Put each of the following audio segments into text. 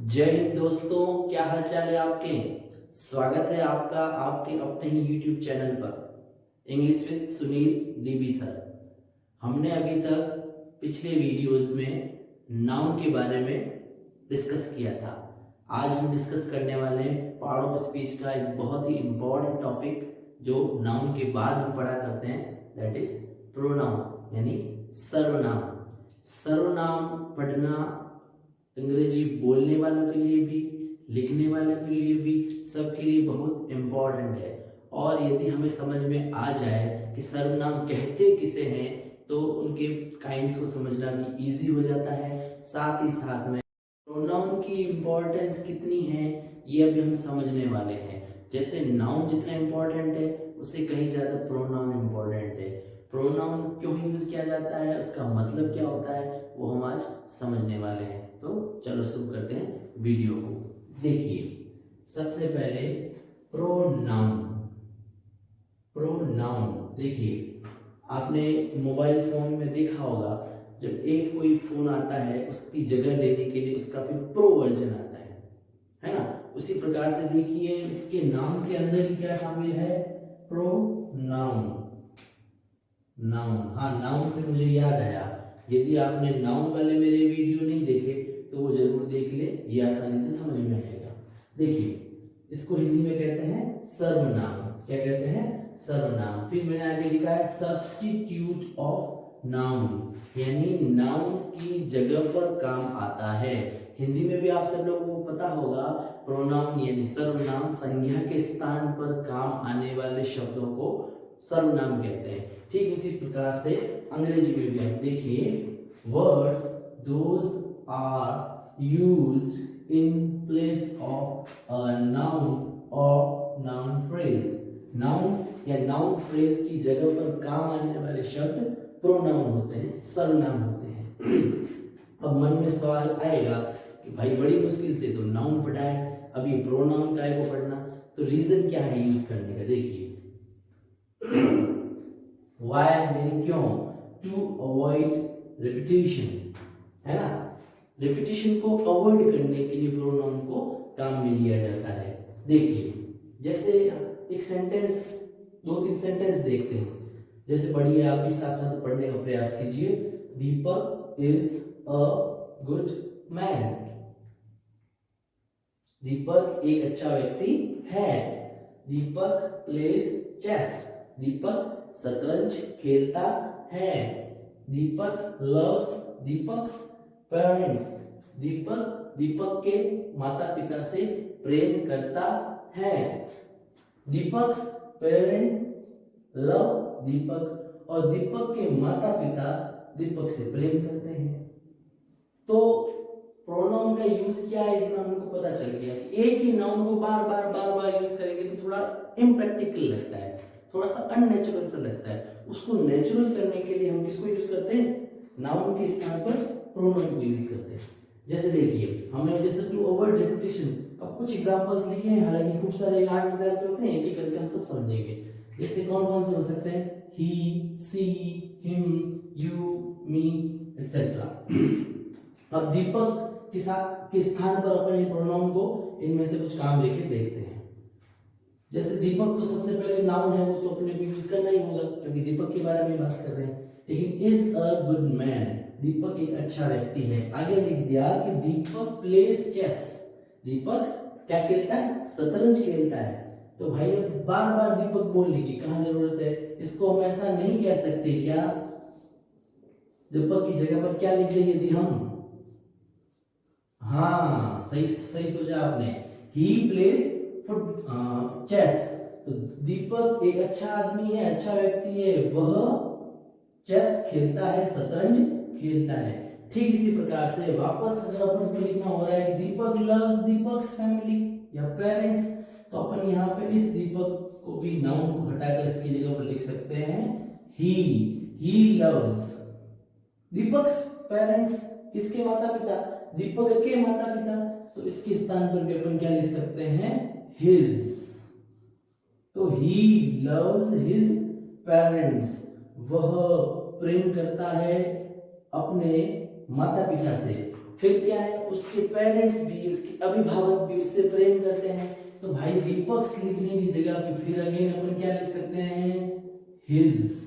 जय हिंद दोस्तों, क्या हाल चाल है आपके। स्वागत है आपका आपके अपने ही यूट्यूब चैनल पर English with Sunil dB sir. हमने अभी तक पिछले वीडियोस में नाउन के बारे में डिस्कस किया था। आज हम डिस्कस करने वाले हैं पार्ट ऑफ स्पीच का एक बहुत ही इम्पोर्टेंट टॉपिक जो नाउन के बाद हम पढ़ा करते हैं, दैट इज प्रोनाउन यानी सर्वनाम। सर्वनाम पढ़ना अंग्रेजी बोलने वालों के लिए भी, लिखने वालों के लिए भी, सबके लिए बहुत इम्पोर्टेंट है। और यदि हमें समझ में आ जाए कि सर्वनाम कहते किसे हैं तो उनके काइंड्स को समझना भी इजी हो जाता है। साथ ही साथ में प्रोनाउन की इम्पोर्टेंस कितनी है ये अभी हम समझने वाले हैं। जैसे नाउन जितना इम्पोर्टेंट है उससे कहीं ज़्यादा प्रोनाउन इम्पोर्टेंट है। प्रोनाउन क्यों यूज किया जाता है, उसका मतलब क्या होता है, वो हम आज समझने वाले हैं। तो चलो शुरू करते हैं वीडियो को। देखिए, सबसे पहले प्रोनाउन। प्रोनाउन देखिए, आपने मोबाइल फोन में देखा होगा, जब एक कोई फोन आता है उसकी जगह लेने के लिए उसका फिर प्रो वर्जन आता है ना। उसी प्रकार से देखिए इसके नाम के अंदर ही क्या शामिल है, प्रोनाउन। नाउन, हाँ नाउन से मुझे याद आया, यदि आपने नाउन वाले मेरे वीडियो नहीं देखे तो वो जरूर देख ले, ये आसानी से समझ में आएगा। देखिए इसको हिंदी में कहते हैं सर्वनाम। क्या कहते हैं, सर्वनाम। फिर मैंने आगे लिखा है सब्स्टिट्यूट ऑफ नाउन, यानी नाउन की जगह पर काम आता है। हिंदी में भी आप सब लोगों को पता होगा, प्रोनाउन यानी सर्वनाम संज्ञा के स्थान पर काम आने वाले शब्दों को सर्वनाम कहते हैं। ठीक उसी प्रकार से अंग्रेजी में भी आप देखिए, words those are used in place of a noun और नाउन फ्रेज। नाउन या नाउन फ्रेज की जगह पर काम आने वाले शब्द प्रोनाउन होते हैं, सर्वनाम होते हैं। अब मन में सवाल आएगा कि भाई बड़ी मुश्किल से तो नाउन पढ़ा है, अब ये प्रोनाउन का है को पढ़ना, तो रीजन क्या है यूज करने का। देखिए वाई यानी क्यों, टू अवॉइड रिपीटिशन, है ना। रिपीटिशन को अवॉइड करने के लिए प्रोनाउन को काम में लिया जाता है। देखिए जैसे एक सेंटेंस, दो तीन सेंटेंस देखते हैं। जैसे पढ़िए, आप भी साथ साथ पढ़ने का प्रयास कीजिए। दीपक इज अ गुड मैन। दीपक एक अच्छा व्यक्ति है। दीपक प्लेज चेस। दीपक शतरंज खेलता है। दीपक लव्स दीपक्स पेरेंट्स। दीपक के माता पिता से प्रेम करता है। दीपक्स पेरेंट्स लव दीपक, और दीपक के माता पिता दीपक से प्रेम करते हैं। तो प्रोनाउन का यूज क्या है इसमें हमको पता चल गया कि एक ही नाउन को बार बार यूज करेंगे तो थोड़ा इम्प्रैक्टिकल लगता है, थोड़ा सा अननेचुरल सा लगता है। उसको नेचुरल करने के लिए हम किसको यूज करते हैं, नाउन के स्थान पर प्रोनाउन को यूज करते हैं। जैसे देखिए हमें जैसे टू अवॉइड रिपीटिशन, अब कुछ एग्जांपल्स लिखे हैं, हालांकि खूब सारे 8 प्रकार के होते हैं, एक एक करके हम सब समझेंगे। जैसे कौन कौन से हो सकते हैं, ही, सी, हिम, यू, मी एटसेट्रा। अब दीपक के स्थान पर अपने प्रोनाउन को इनमें से कुछ काम लेके देखते हैं। जैसे दीपक तो सबसे पहले नाउन है, वो तो अपने को यूज करना ही होगा क्योंकि दीपक के बारे में बात कर रहे हैं। लेकिन इज अ गुड मैन, दीपक एक अच्छा व्यक्ति है। आगे लिख दिया कि दीपक प्लेज चेस। दीपक क्या खेलता है, शतरंज खेलता है। तो भाई अब बार बार दीपक बोलने की कहां जरूरत है, इसको हम ऐसा नहीं कह सकते क्या, दीपक की जगह पर क्या लिख दें यदि हम, हाँ सही सही सोचा आपने, ही प्लेज चेस। तो दीपक एक अच्छा आदमी है, अच्छा व्यक्ति है, वह चेस खेलता है, शतरंज खेलता है। ठीक इसी प्रकार से वापस अगर अपन को लिखना हो रहा है कि दीपक लव्स दीपक्स फैमिली या पेरेंट्स, तो अपन यहाँ पे इस दीपक को भी नाउन को हटाकर इसकी जगह पर लिख सकते हैं ही लव्स दीपक्स पेरेंट्स। किसके माता पिता, दीपक के माता पिता, तो इसके स्थान पर भी अपन क्या लिख सकते हैं, हिज। तो ही लव्स हिज पेरेंट्स, वह प्रेम करता है अपने माता पिता से। फिर क्या है, उसके पेरेंट्स भी, उसके अभिभावक भी उससे प्रेम करते हैं। तो भाई दीपक लिखने की जगह पे फिर अगेन अपन क्या लिख सकते हैं, हिज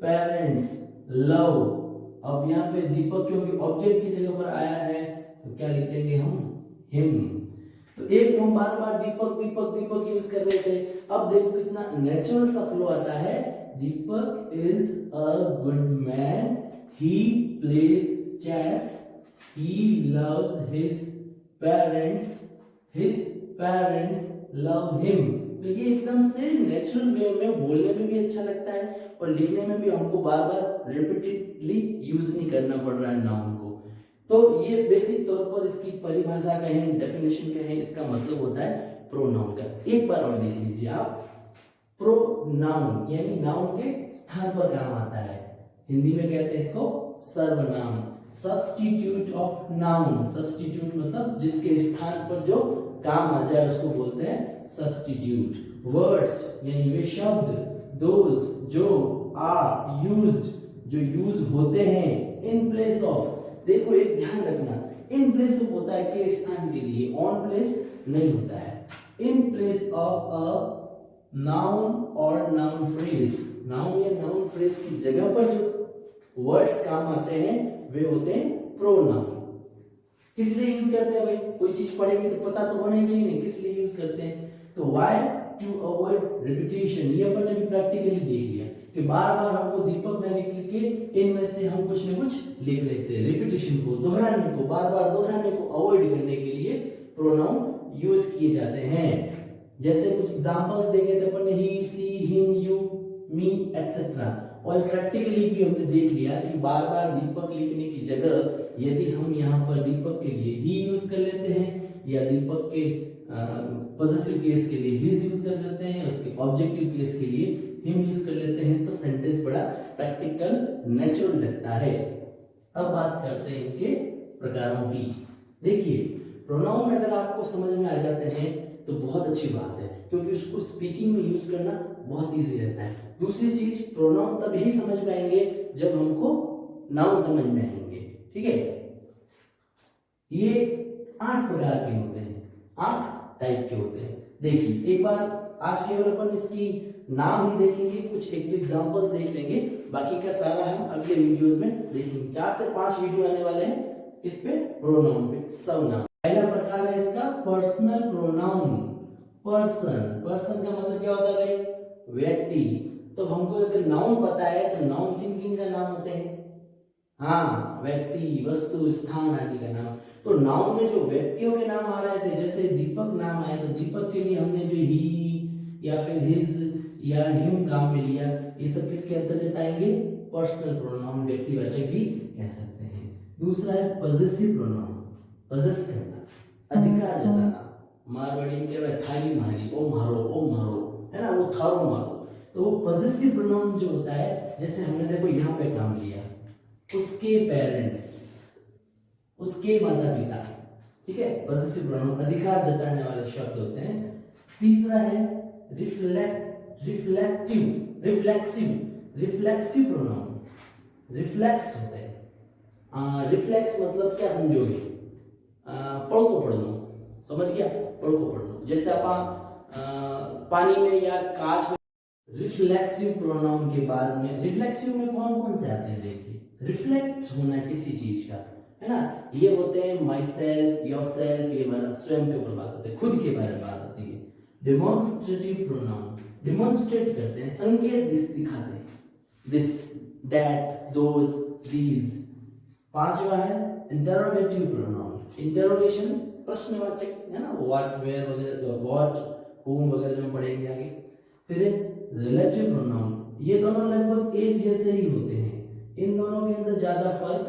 पेरेंट्स लव। अब यहाँ पे दीपक क्योंकि ऑब्जेक्ट की जगह पर आया है तो क्या लिख देंगे हम, हिम। तो एक हम बार बार दीपक दीपक दीपक यूज कर रहे थे, अब देखो कितना नेचुरल सा फ्लो आता है। Deepak is a good man, he plays chess, he loves his parents love him. तो ये एकदम से नेचुरल वे में बोलने में भी अच्छा लगता है और लिखने में भी हमको बार बार रिपीटेडली यूज नहीं करना पड़ रहा है नाउन को। तो ये बेसिक तौर पर इसकी परिभाषा कहें, डेफिनेशन कहें, इसका मतलब होता है प्रोनाउन का। एक बार और देख लीजिए आप, प्रोनाउन यानी नाउन के स्थान पर काम आता है, हिंदी में कहते हैं इसको सर्वनाम। सब्स्टिट्यूट ऑफ नाउन, सब्स्टिट्यूट मतलब जिसके स्थान पर जो काम आ जाए उसको बोलते हैं सब्स्टिट्यूट। वर्ड्स यानी वे शब्द, दोज जो, आर यूज्ड जो यूज होते हैं, इन प्लेस ऑफ। देखो एक ध्यान रखना, इन प्लेस ऑफ होता है के स्थान के लिए, ऑन प्लेस नहीं होता है। इन प्लेस ऑफ अ नाउन और नाउन फ्रेज, नाउन या नाउन फ्रेज की जगह पर जो वर्ड्स काम आते हैं वे होते हैं प्रोनाउन। किस लिए यूज करते हैं भाई, कोई चीज पढ़ेंगे तो पता तो होना ही चाहिए, किस लिए यूज करते हैं। तो व्हाई, टू अवॉइड रिपीटेशन। ये अपन ने भी प्रैक्टिकली देख लिया कि बार बार हमको दीपक न लिख के इनमें से हम कुछ न कुछ लिख लेते हैं। रिपीटेशन को, दोहराने को, बार बार दोहराने को अवॉइड करने के लिए प्रोनाउन यूज किए जाते हैं। जैसे कुछ एग्जांपल्स देखे थे अपन ने, ही, सी, हिम, यू, मी एटसेट्रा। और प्रैक्टिकली भी हमने देख लिया कि बार बार दीपक लिखने की जगह यदि हम यहाँ पर दीपक के लिए ही यूज कर लेते हैं या दीपक के पॉजिटिव केस के लिए हिज यूज कर लेते हैं, उसके ऑब्जेक्टिव केस के लिए हिम यूज कर लेते हैं, तो सेंटेंस बड़ा प्रैक्टिकल नेचुरल लगता है। अब बात करते हैं इनके प्रकारों की। देखिए प्रोनाउन अगर आपको समझ में आ जाते हैं तो बहुत अच्छी बात है, क्योंकि उसको स्पीकिंग में यूज करना बहुत इजी रहता है। दूसरी चीज, प्रोनाउन तभी समझ में आएंगे जब हमको नाउन समझ में आएंगे। ठीक है, ये 8 प्रकार के होते हैं, 8 टाइप के होते हैं। देखिए एक बार आज केवल अपन इसकी नाम ही देखेंगे, कुछ एक दो एग्जांपल्स देख लेंगे, बाकी का सारा हम अगले वीडियोस में देखेंगे। 4 से 5 वीडियो आने वाले हैं इस पे, प्रोनाउन पे, सर्वनाम। पहला प्रकार है इसका पर्सनल प्रोनाउन। पर्सन का मतलब क्या होता है भाई, व्यक्ति। तो हमको अगर नाउन पता है तो नाउन किन किन का नाम होते हैं, हाँ, व्यक्ति, वस्तु, स्थान आदि का नाम। तो नाउन में जो व्यक्तियों के नाम आ रहे थे, जैसे दीपक नाम आए तो दीपक के लिए हमने जो ही या फिर हिज या हिम काम में लिया, ये सब किसके अंतर्गत आएंगे, पर्सनल प्रोनाउन, व्यक्तिवाचक भी कह सकते हैं। दूसरा है पॉजेसिव प्रोनाउन, पॉजेस करना, अधिकार जताना। मारवाड़ी में क्या है, थारी मारी, ओ मारो, है ना, वो थारो मारो। तो वो पॉजेसिव प्रोनाउन जो होता है, जैसे हमने देखो यहाँ पे काम लिया, उसके पेरेंट्स, उसके माता पिता, ठीक है, पॉजेसिव प्रोनाउन अधिकार जताने वाले शब्द होते हैं। तीसरा है रिफ्लेक्सिव प्रोनाउन, रिफ्लेक्स होते हैं। रिफ्लेक्स मतलब क्या समझोगे, पढ़ को पढ़ लो, समझ गया, पढ़ को पढ़ लो। जैसे आप पानी में या कांच में, रिफ्लेक्सिव प्रोनाउन के बाद में, रिफ्लेक्सिव में कौन कौन से आते हैं, देखिए, रिफ्लेक्ट होना किसी चीज का, है ना, ये होते हैं माई सेल्फ, योर सेल्फ, ये वाला स्वयं के ऊपर बात होती है, खुद के बारे में बात होती है। डेमोन्स्ट्रेटिव प्रोनाउन, डेमोन्स्ट्रेट करते हैं, संकेत दिखाते हैं, दिस, दैट, दोज, दीज। पांचवा है इंटरोगेटिव प्रोनाउन, इंटरोगेशन प्रश्नवाचक, है ना, व्हाट, वेयर वगैरह, व्हाट, whom वगैरह में पढ़ेंगे आगे। फिर रिलेटिव प्रोनाउन, ये दोनों लगभग एक जैसे ही होते हैं, इन दोनों के अंदर ज्यादा फर्क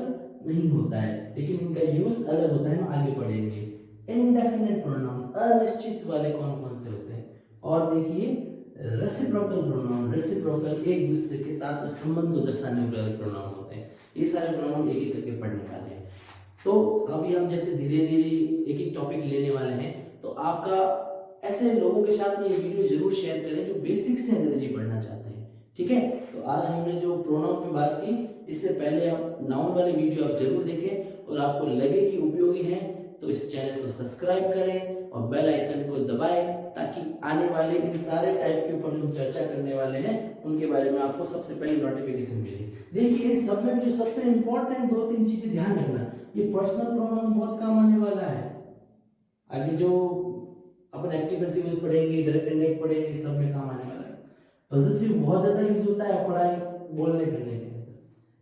नहीं होता है, लेकिन इनका यूज अलग होता है, हम आगे पढ़ेंगे। इंडेफिनिट प्रोनाउन, अनिश्चित वाले कौन कौन से होते हैं। और देखिए रेसिप्रोकल प्रोनाउन, रेसिप्रोकल एक दूसरे के साथ संबंध को दर्शाने वाले प्रोनाउन होते हैं। ये सारे प्रोनाउन एक एक करके पढ़ने वाले हैं। तो अभी हम जैसे धीरे धीरे एक एक टॉपिक लेने वाले हैं, तो आपका ऐसे लोगों के साथ में ये वीडियो जरूर शेयर करें जो बेसिक से अंग्रेजी पढ़ना चाहते हैं। ठीक है, तो आज हमने जो प्रोनाउन पे बात की इससे पहले आप नाउन वाले वीडियो आप जरूर देखें और आपको लगे कि उपयोगी है तो इस चैनल को सब्सक्राइब करें और बेल आइकन को दबाएं ताकि आने वाले इन सारे टाइप के ऊपर हम चर्चा करने वाले हैं उनके बारे में आपको सबसे पहले नोटिफिकेशन मिले। देखिए इन सब में जो सबसे इंपॉर्टेंट 2-3 चीजें ध्यान रखना, ये पर्सनल प्रोनाउन बहुत काम आने वाला है। आगे जो अपन एक्टिव पैसिव यूज पढ़ेंगे, डायरेक्ट इनडायरेक्ट पढ़ेंगे, सब में काम आने वाला है। पॉसेसिव बहुत ज्यादा यूज होता है पढ़ाई बोलने करने के लिए।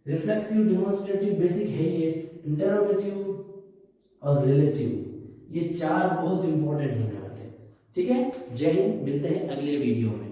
रिफ्लेक्सिव, डेमोंस्ट्रेटिव बेसिक है ये, इंटरोगेटिव और रिलेटिव, ये 4 बहुत इंपॉर्टेंट होने वाले हैं। ठीक है, जय हिंद, मिलते हैं अगले वीडियो में।